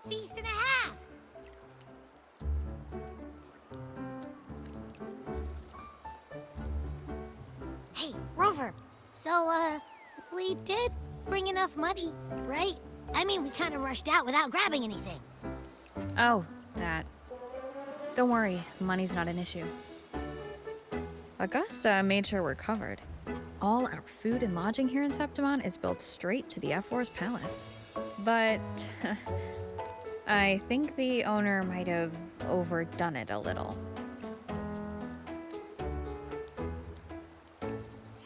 feast and a half. Hey, Rover. So, we did bring enough money, right? I mean, we kind of rushed out without grabbing anything. Oh, that. Don't worry, money's not an issue. Agusta made sure we're covered. All our food and lodging here in Septimon is built straight to the F4's palace. But I think the owner might have overdone it a little.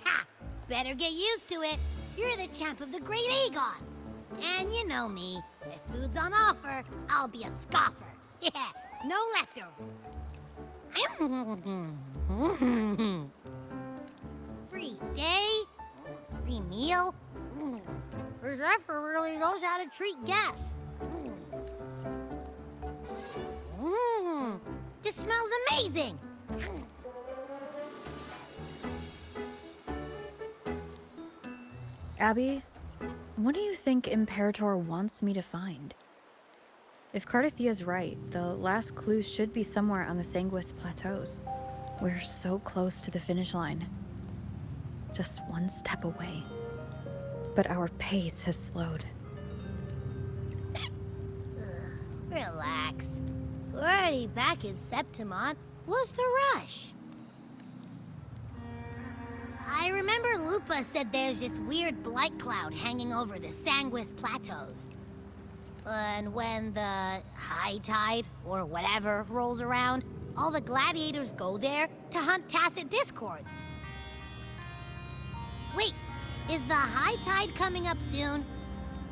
Ha! Better get used to it. You're the champ of the Great Aegon. And you know me. If food's on offer, I'll be a scoffer. Yeah, no leftover. Free stay? Free meal? This effer really knows how to treat guests. This smells amazing. Abby, what do you think Imperator wants me to find? If Cardathia's right, the last clues should be somewhere on the Sanguis Plateaus. We're so close to the finish line. Just one step away. But our pace has slowed. Relax. We're already back in Septimon. What's the rush? I remember Lupa said there's this weird blight cloud hanging over the Sanguis Plateaus. And when the high tide, or whatever, rolls around, all the gladiators go there to hunt tacit discords. Wait, is the high tide coming up soon?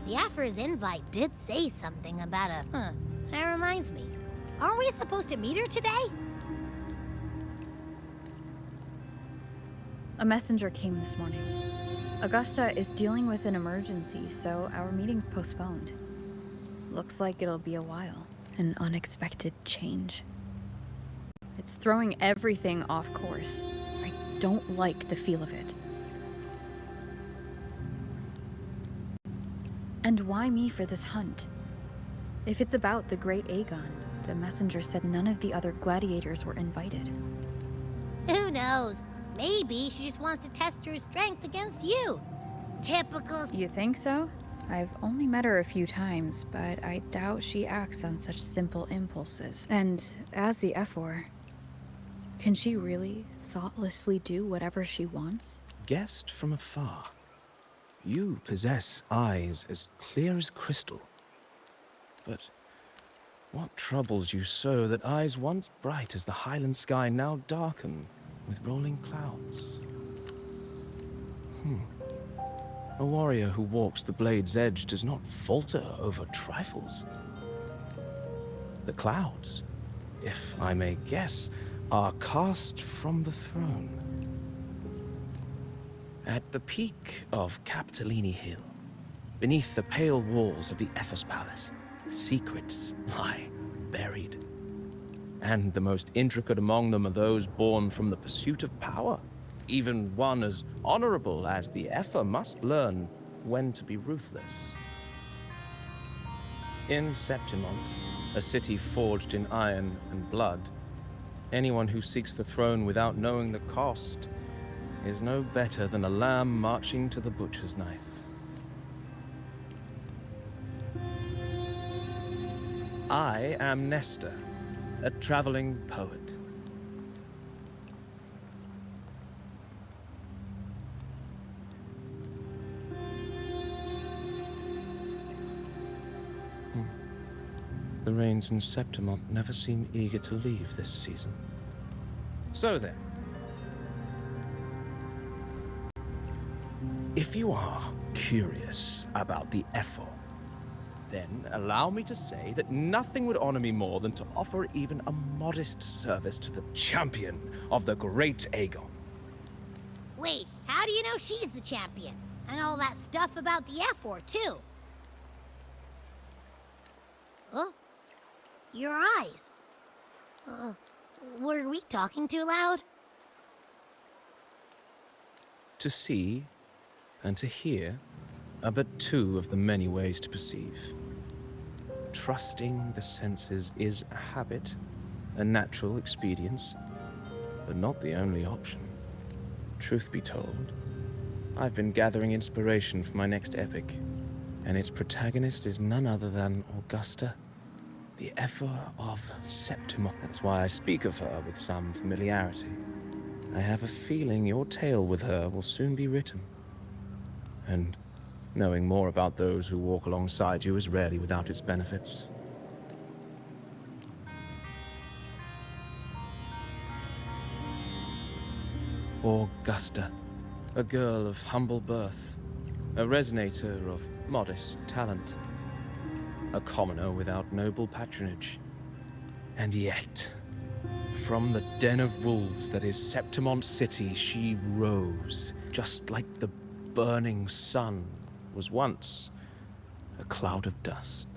The Afra's invite did say something about a... That reminds me. Aren't we supposed to meet her today? A messenger came this morning. Agusta is dealing with an emergency, so our meeting's postponed. Looks like it'll be a while. An unexpected change. It's throwing everything off course. I don't like the feel of it. And why me for this hunt? If it's about the Great Aegon, the messenger said none of the other gladiators were invited. Who knows? Maybe she just wants to test her strength against you. Typical... You think so? I've only met her a few times, but I doubt she acts on such simple impulses. And as the F4, can she really thoughtlessly do whatever she wants? Guessed from afar. You possess eyes as clear as crystal. But what troubles you so that eyes once bright as the highland sky now darken with rolling clouds? A warrior who walks the blade's edge does not falter over trifles. The clouds, if I may guess, are cast from the throne. At the peak of Capitolini Hill, beneath the pale walls of the Ephes Palace, secrets lie buried. And the most intricate among them are those born from the pursuit of power. Even one as honorable as the Epher must learn when to be ruthless. In Septimont, a city forged in iron and blood, anyone who seeks the throne without knowing the cost is no better than a lamb marching to the butcher's knife. I am Nestor, a traveling poet. The rains in Septimont never seem eager to leave this season. So then, if you are curious about the Ephor, then allow me to say that nothing would honor me more than to offer even a modest service to the champion of the Great Aegon. Wait, how do you know she's the champion? And all that stuff about the F4, too. Oh? Your eyes. Were we talking too loud? To see and to hear are but two of the many ways to perceive. trusting the senses is a habit, a natural expedience, but not the only option. Truth be told, I've been gathering inspiration for my next epic, and its protagonist is none other than Augusta, the Ephor of Septimon. That's why I speak of her with some familiarity. I have a feeling your tale with her will soon be written. And knowing more about those who walk alongside you is rarely without its benefits. Augusta, a girl of humble birth, a resonator of modest talent, a commoner without noble patronage. And yet, from the den of wolves that is Septimon City, she rose, just like the burning sun was once a cloud of dust.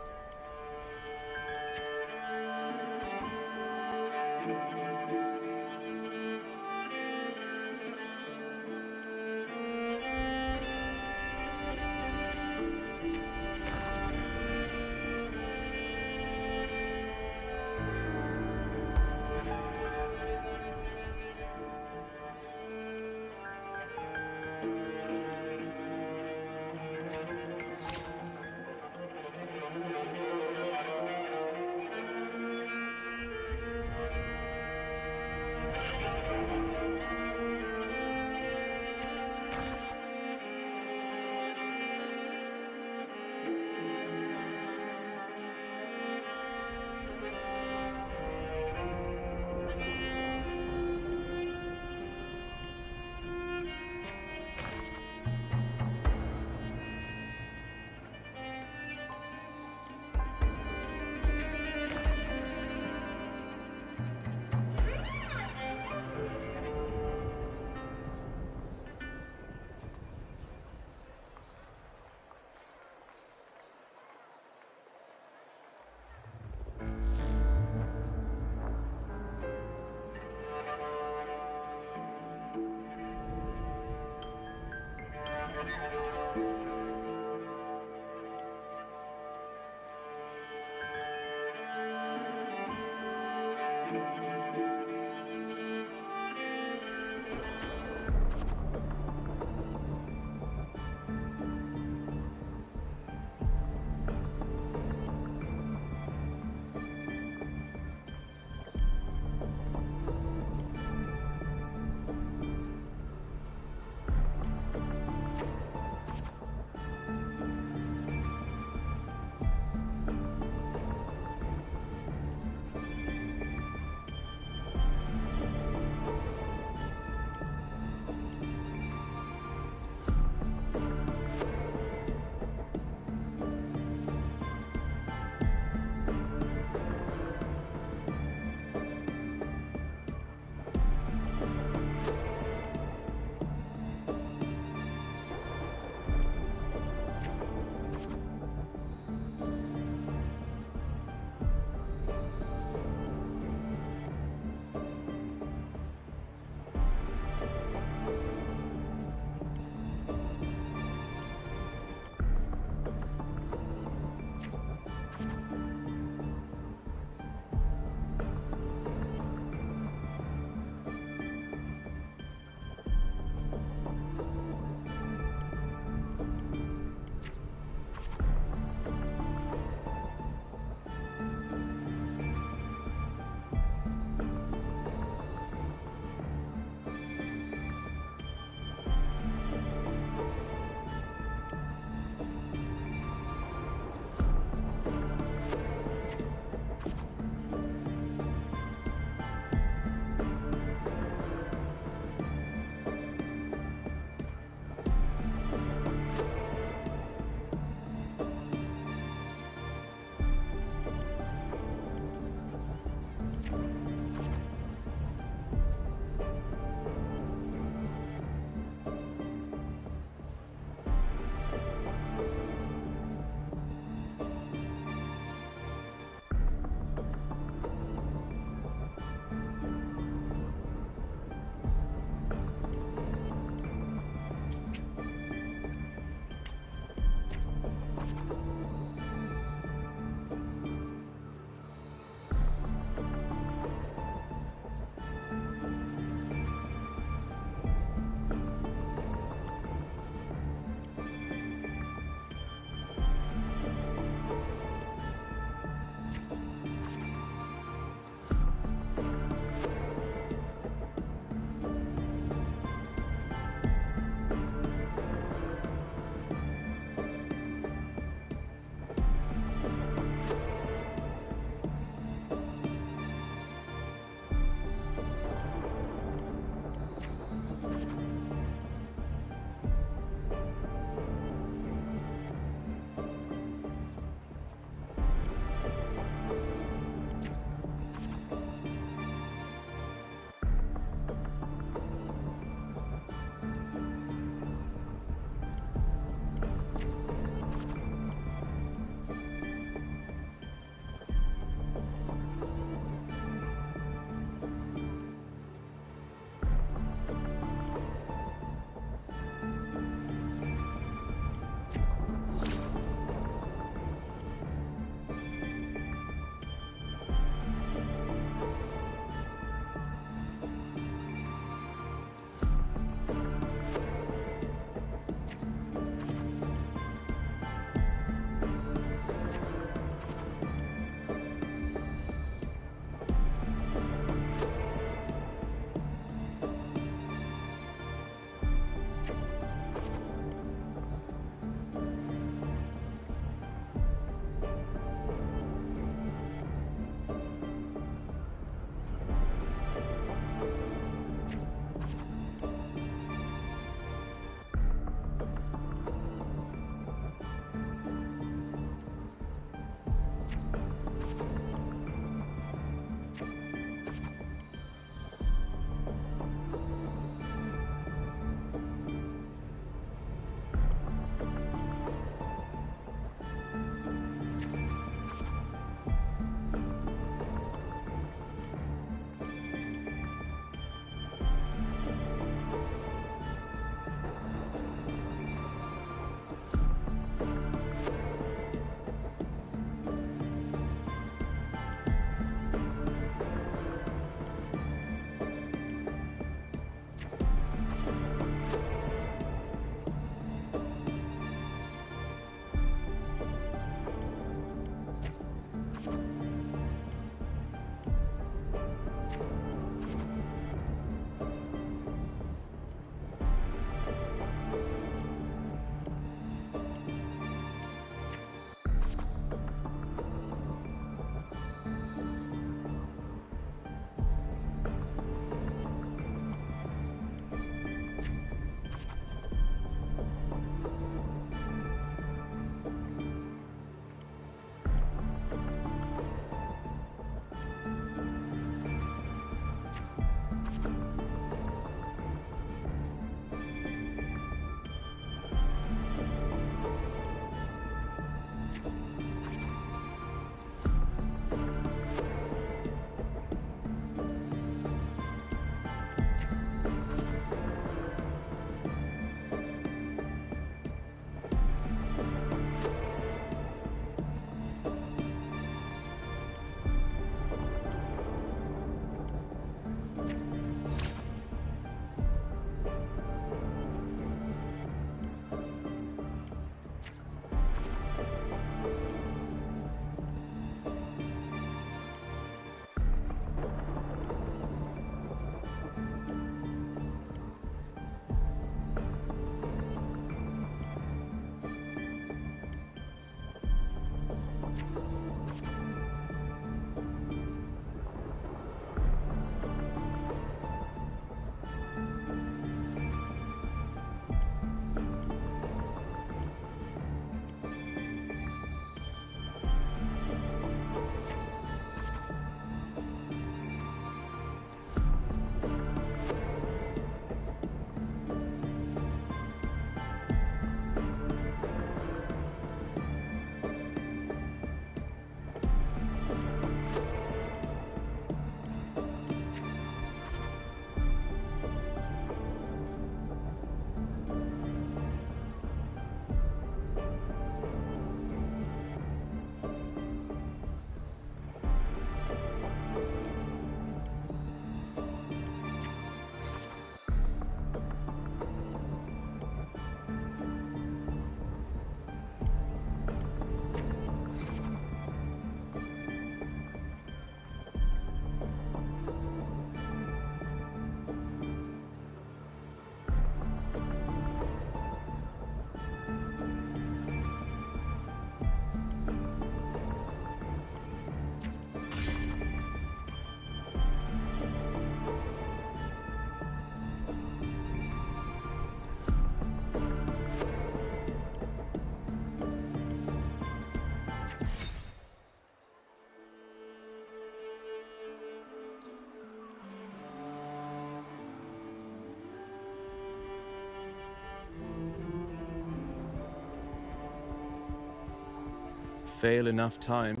fail enough times,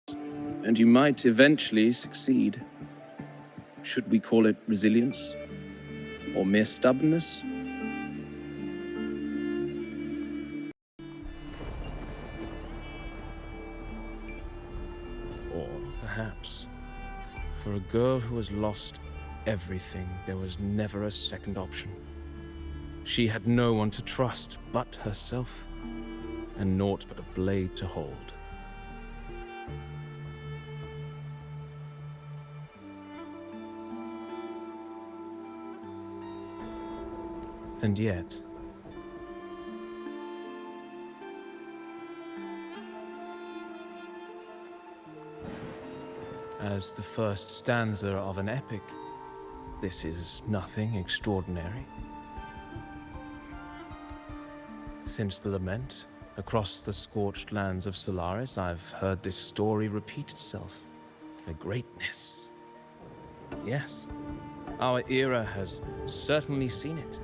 and you might eventually succeed. Should we call it resilience? Or mere stubbornness? Or perhaps, for a girl who has lost everything, there was never a second option. She had no one to trust but herself, and naught but a blade to hold. And yet, as the first stanza of an epic, this is nothing extraordinary. Since the lament, across the scorched lands of Solaris, I've heard this story repeat itself. A greatness. Yes, our era has certainly seen it.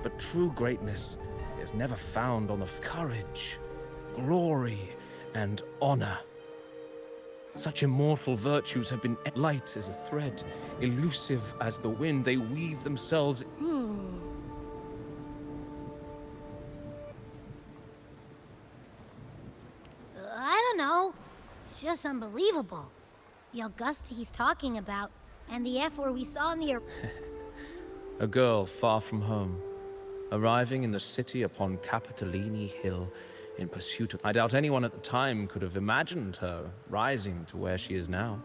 But true greatness is never found on the courage, glory, and honor. Such immortal virtues have been light as a thread, elusive as the wind. They weave themselves. I don't know. It's just unbelievable. The Agusta he's talking about, and the F where we saw in the... A girl far from home, arriving in the city upon Capitolini Hill in pursuit of... I doubt anyone at the time could have imagined her rising to where she is now.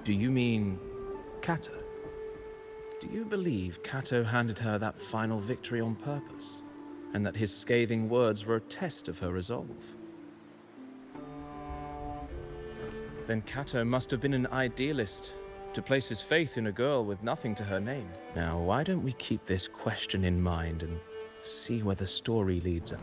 Do you mean Cato? Do you believe Cato handed her that final victory on purpose, and that his scathing words were a test of her resolve? Then Cato must have been an idealist, to place his faith in a girl with nothing to her name. Now, why don't we keep this question in mind and see where the story leads us?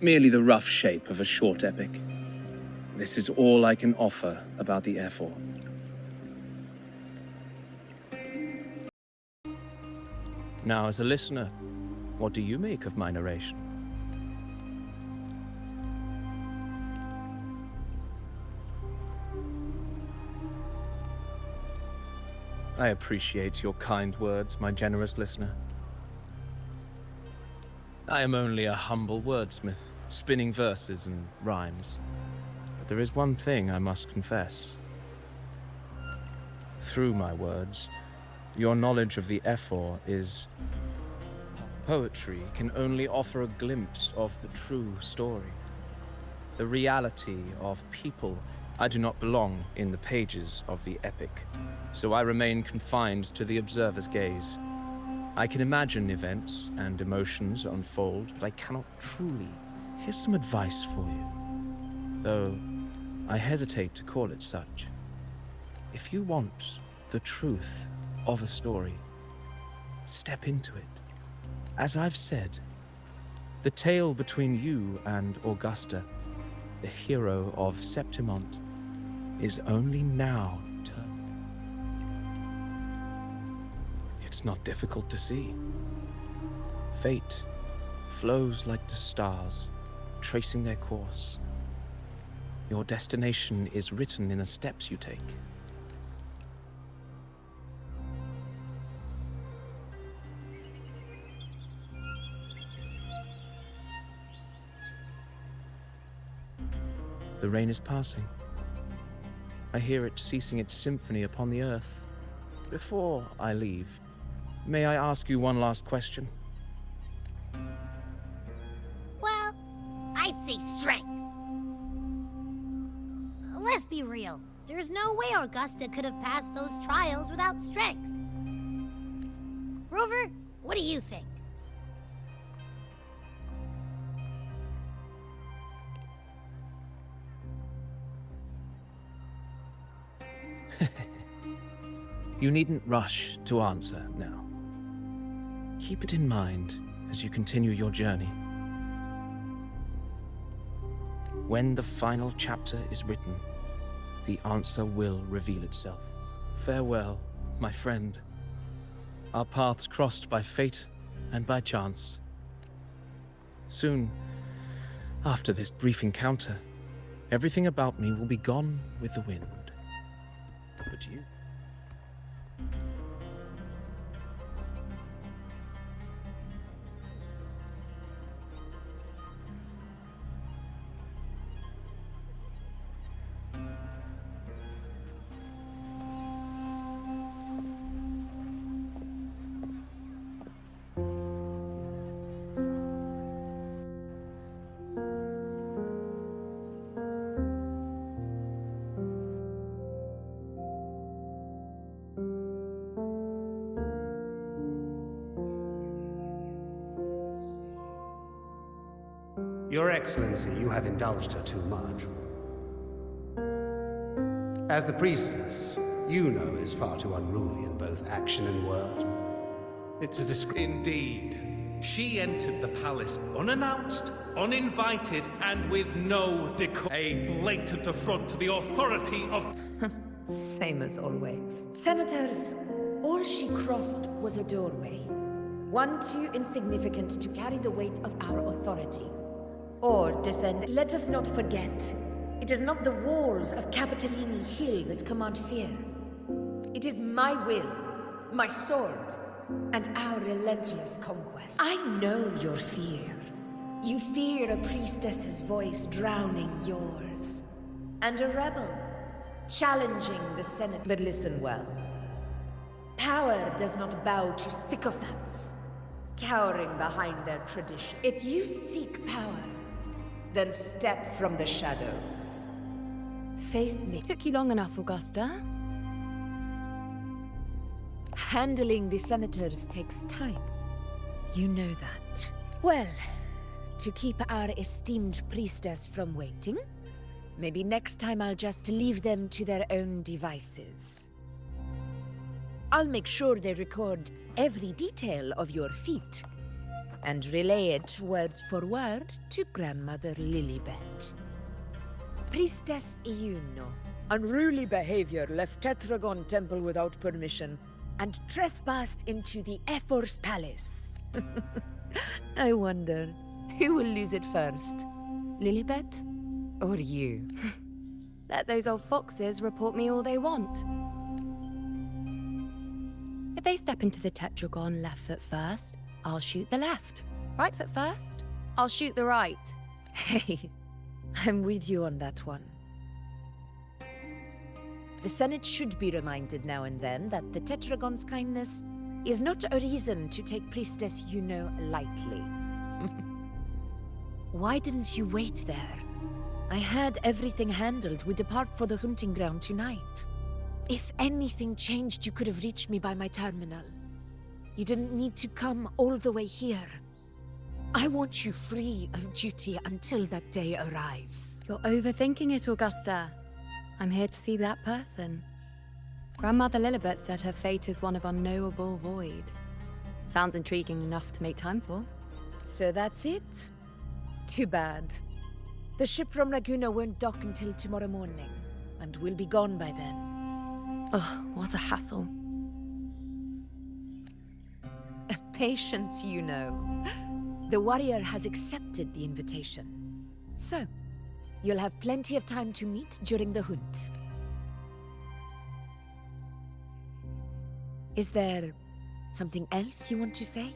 merely the rough shape of a short epic. This is all I can offer about the Ephor. Now, as a listener, what do you make of my narration? I appreciate your kind words, my generous listener. I am only a humble wordsmith, spinning verses and rhymes. But there is one thing I must confess. Through my words, your knowledge of the Ephor is... Poetry can only offer a glimpse of the true story. The reality of people. I do not belong in the pages of the epic, so I remain confined to the observer's gaze. I can imagine events and emotions unfold, but I cannot truly. Here's some advice for you, though I hesitate to call it such. If you want the truth of a story, step into it. As I've said, the tale between you and Augusta, the hero of Septimont, is only now turned. It's not difficult to see. Fate flows like the stars, tracing their course. Your destination is written in the steps you take. The rain is passing. I hear it ceasing its symphony upon the earth. Before I leave, may I ask you one last question? Well, I'd say strength. Let's be real. There's no way Augusta could have passed those trials without strength. Rover, what do you think? You needn't rush to answer now. Keep it in mind as you continue your journey. When the final chapter is written, the answer will reveal itself. Farewell, my friend. Our paths crossed by fate and by chance. Soon, after this brief encounter, everything about me will be gone with the wind. But you? Your Excellency, you have indulged her too much. As the priestess, you know is far too unruly in both action and word. It's a Indeed. She entered the palace unannounced, uninvited, and with no decorum. A blatant affront to the authority of... Same as always. Senators, all she crossed was a doorway. One too insignificant to carry the weight of our authority. Or defend. Let us not forget, it is not the walls of Capitolini Hill that command fear. It is my will, my sword, and our relentless conquest. I know your fear. You fear a priestess's voice drowning yours. And a rebel, challenging the Senate. But listen well. Power does not bow to sycophants, cowering behind their tradition. If you seek power, then step from the shadows. Face me. Took you long enough, Augusta. Handling the senators takes time. You know that. Well, to keep our esteemed priestess from waiting, maybe next time I'll just leave them to their own devices. I'll make sure they record every detail of your feat. and relay it word for word to Grandmother Lilibet. Priestess Iuno. Unruly behavior left Tetragon Temple without permission and trespassed into the Ephor's palace. I wonder, who will lose it first? Lilibet or you? Let those old foxes report me all they want. If they step into the tetragon left foot first, I'll shoot the left. Right foot first, I'll shoot the right. Hey, I'm with you on that one. The Senate should be reminded now and then that the Tetragon's kindness is not a reason to take Priestess Yuno lightly. Why didn't you wait there? I had everything handled. We depart for the hunting ground tonight. If anything changed, you could have reached me by my terminal. You didn't need to come all the way here. I want you free of duty until that day arrives. You're overthinking it, Augusta. I'm here to see that person. Grandmother Lilibet said her fate is one of unknowable void. Sounds intriguing enough to make time for. So that's it? Too bad. The ship from Laguna won't dock until tomorrow morning, and we'll be gone by then. Ugh, what a hassle. Patience, you know. The warrior has accepted the invitation. So, you'll have plenty of time to meet during the hunt. Is there something else you want to say?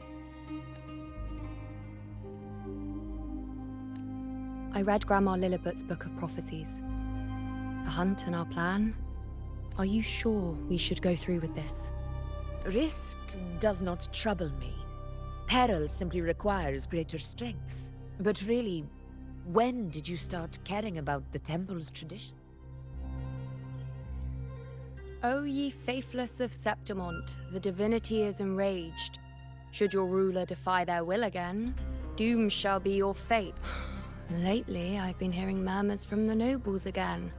I read Grandma Lilibet's Book of Prophecies. A hunt and our plan. Are you sure we should go through with this? Risk does not trouble me. Peril simply requires greater strength. But really, when did you start caring about the temple's tradition? O ye faithless of Septimont, the divinity is enraged. Should your ruler defy their will again, doom shall be your fate. Lately, I've been hearing murmurs from the nobles again,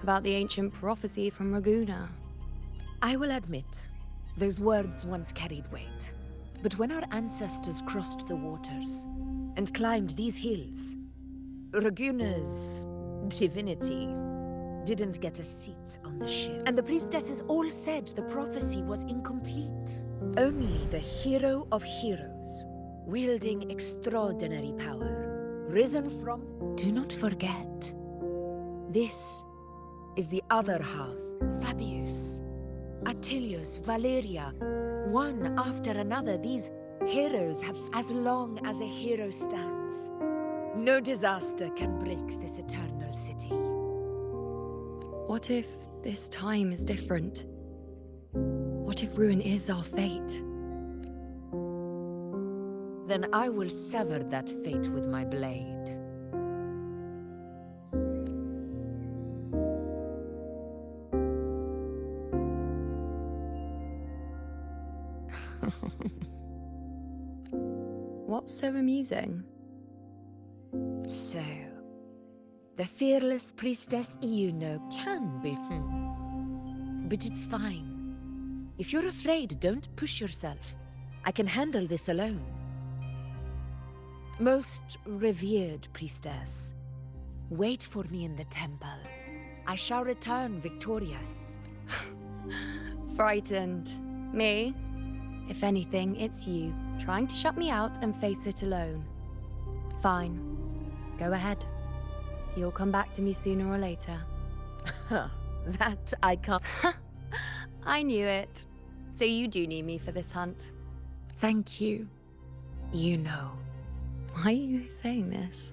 about the ancient prophecy from Raguna. I will admit, those words once carried weight. But when our ancestors crossed the waters and climbed these hills, Raguna's divinity didn't get a seat on the ship. And the priestesses all said the prophecy was incomplete. Only the hero of heroes, wielding extraordinary power, risen from... Do not forget, this is the other half. Fabius, Attilius, Valeria, one after another, these heroes have as long as a hero stands. No disaster can break this eternal city. What if this time is different? What if ruin is our fate? Then I will sever that fate with my blade. What's so amusing? So, the fearless priestess Iuno can be... But it's fine. If you're afraid, don't push yourself. I can handle this alone. Most revered priestess, wait for me in the temple. I shall return victorious. Frightened. Me? If anything, it's you, trying to shut me out and face it alone. Fine. Go ahead. You'll come back to me sooner or later. That I can't... I knew it. So you do need me for this hunt. Thank you. You know. Why are you saying this?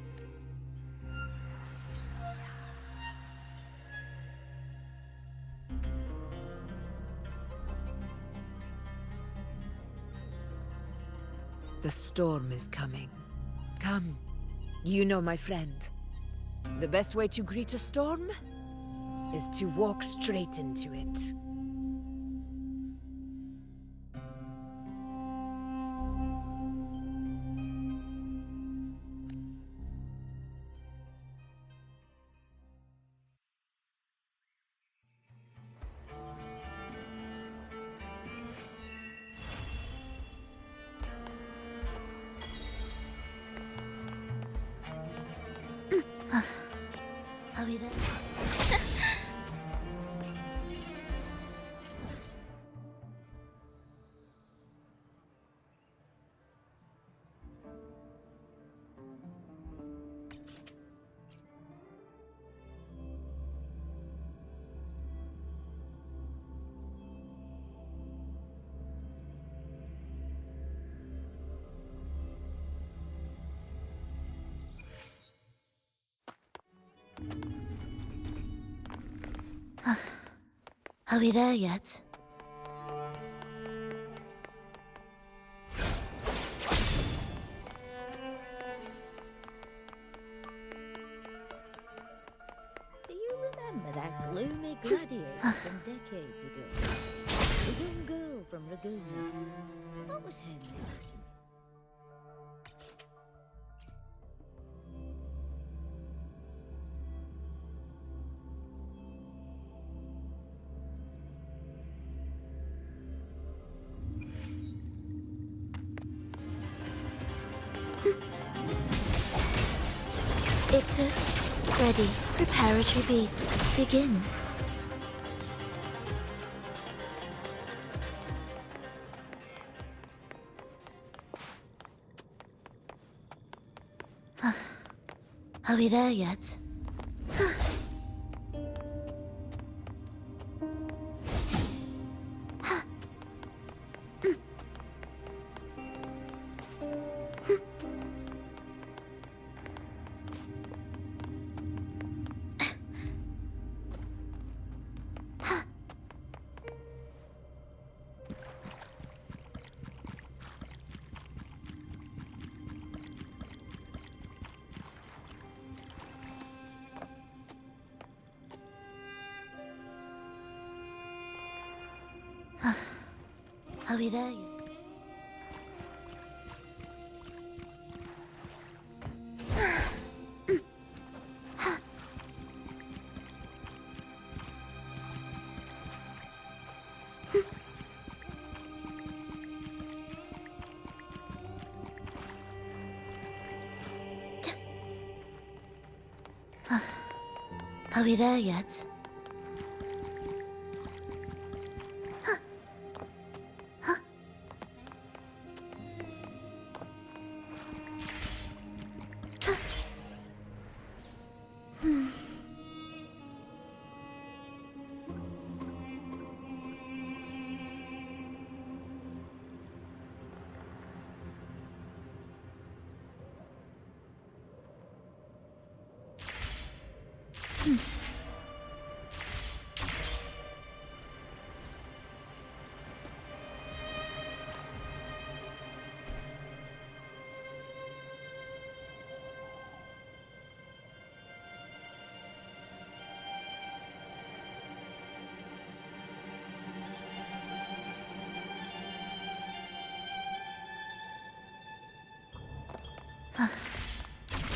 The storm is coming. Come. You know, my friend. The best way to greet a storm is to walk straight into it. Are we there? Are we there yet? Do you remember that gloomy gladiator from decades ago? The young girl from Laguna. What was her name? Ictus, ready. Preparatory beats. Begin. Are we there yet? Are we there yet? Are we there yet?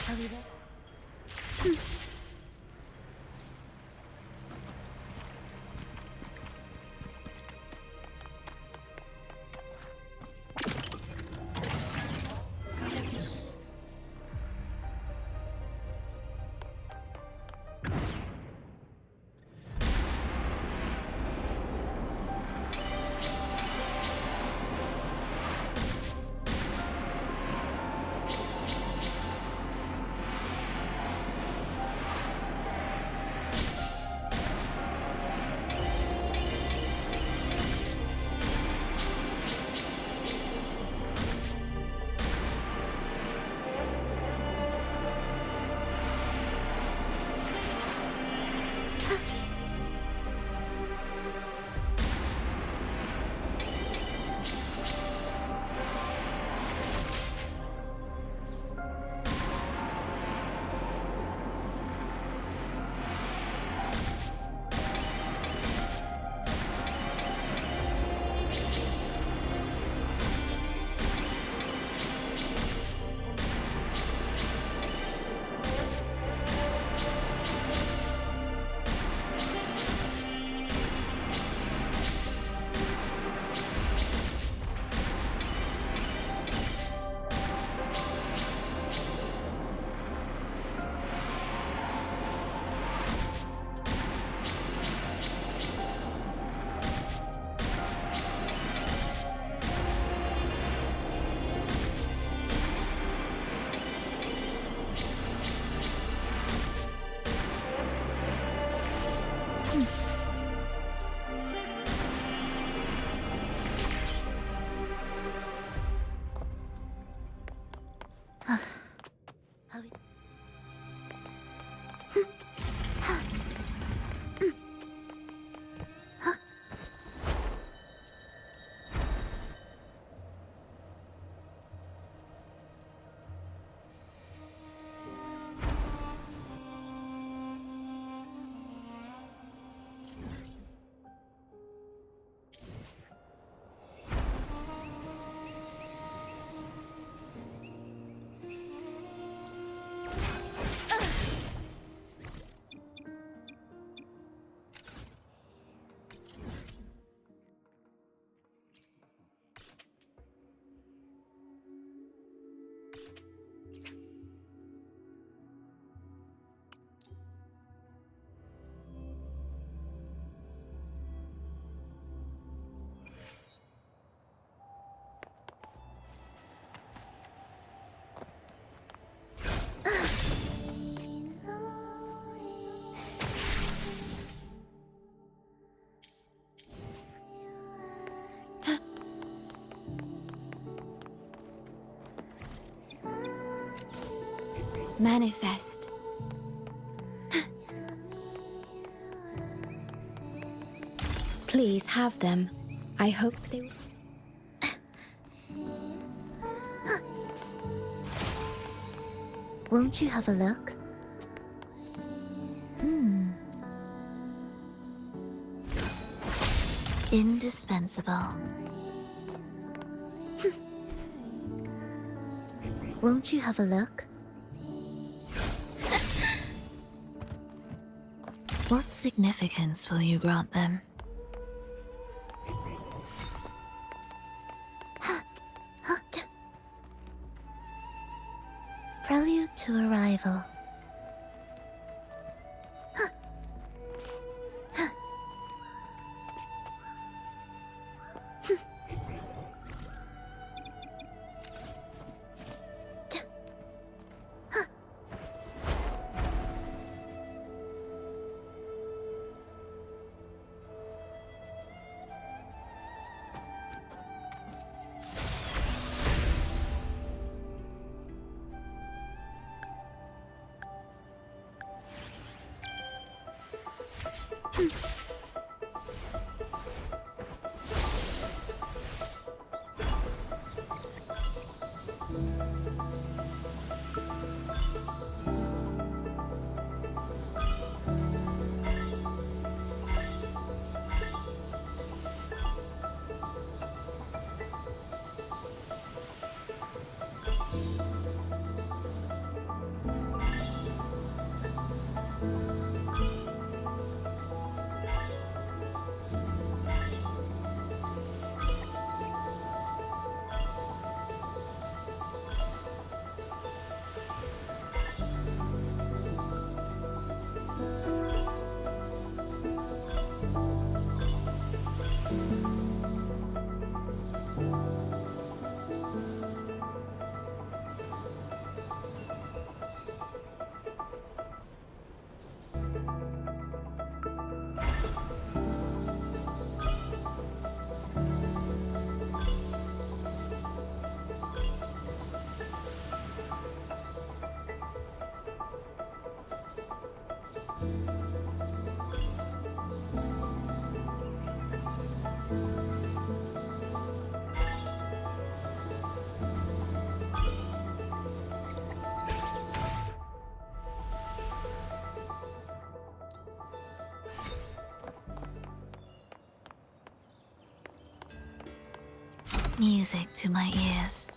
Are we there? Manifest. Please have them. I hope they will. Won't you have a look? Indispensable. Won't you have a look? What significance will you grant them? Prelude to arrival. Music to my ears.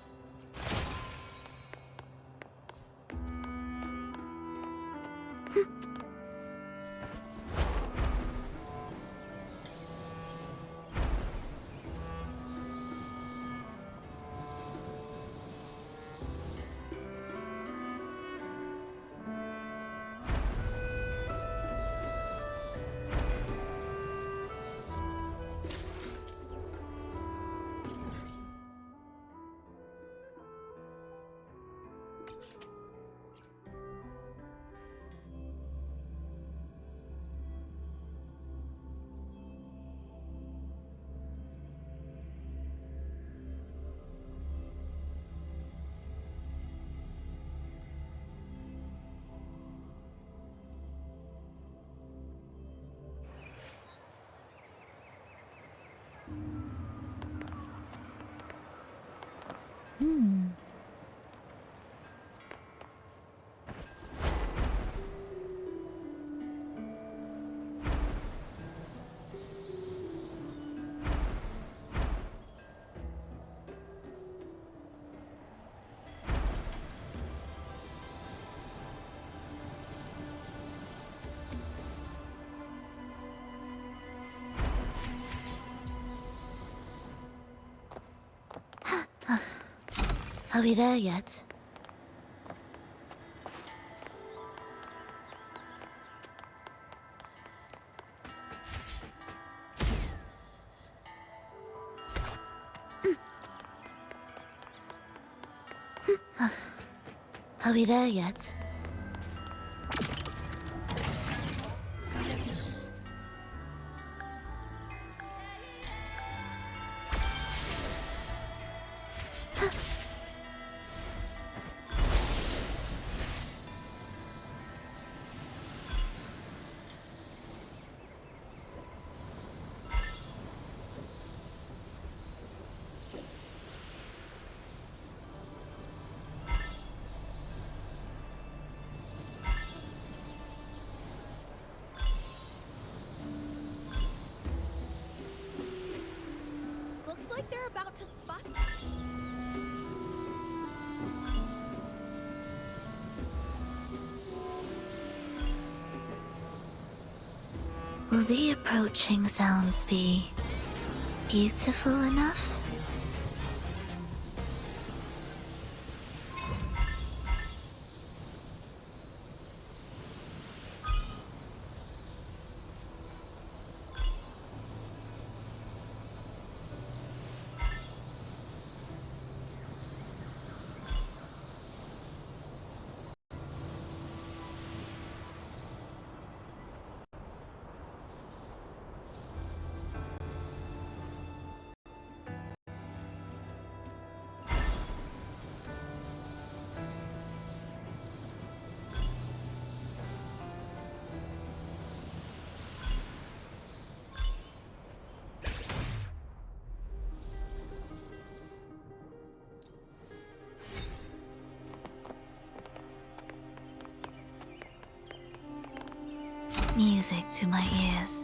Are we there yet? Are we there yet? to fuck? Will the approaching sounds be beautiful enough? Music to my ears.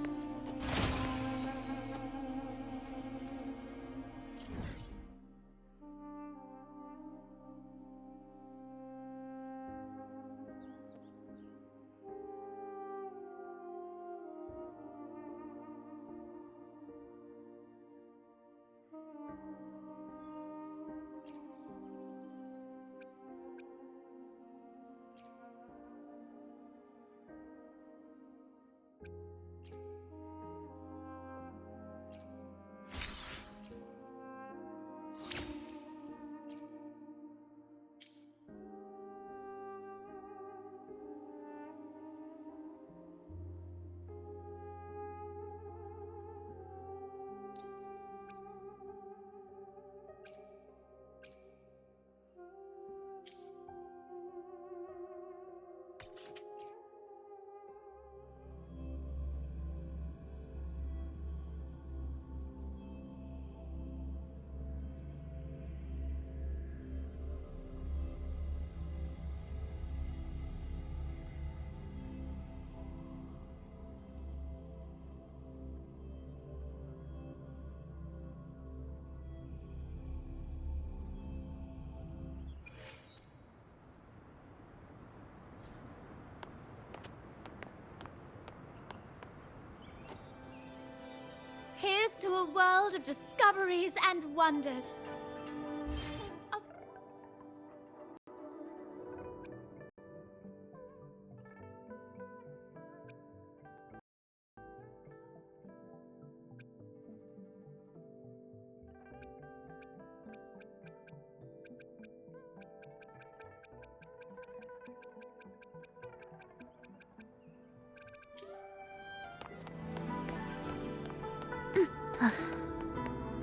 Here's to a world of discoveries and wonders.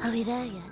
Are we there yet?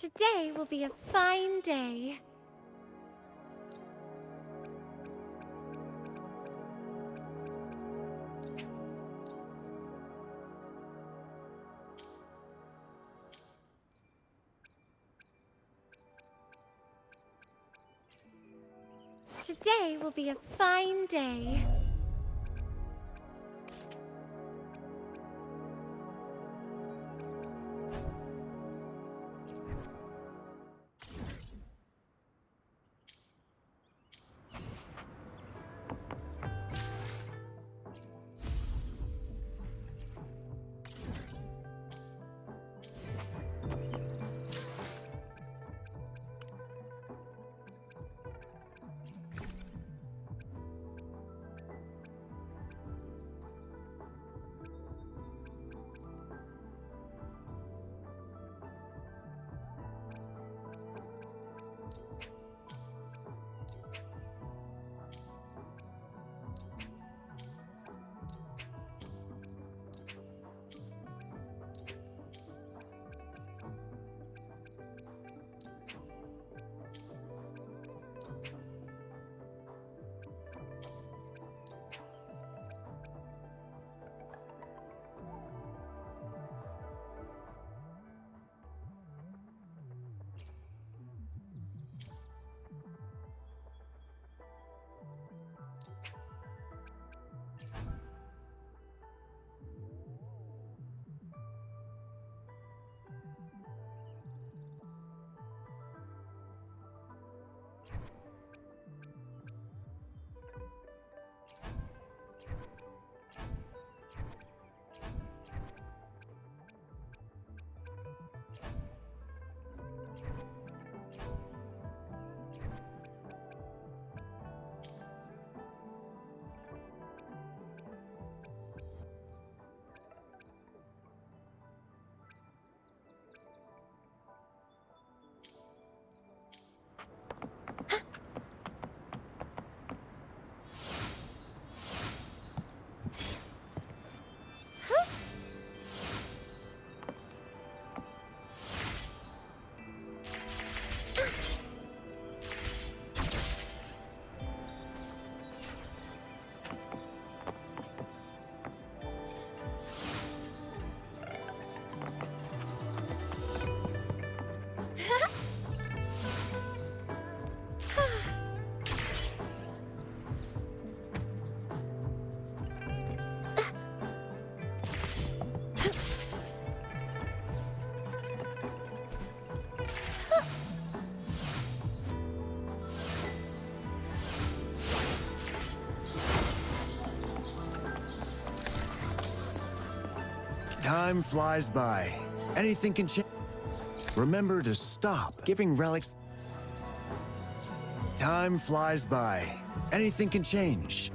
Today will be a fine day. Today will be a fine day. Time flies by. Anything can change. Remember to stop giving relics. Time flies by. Anything can change.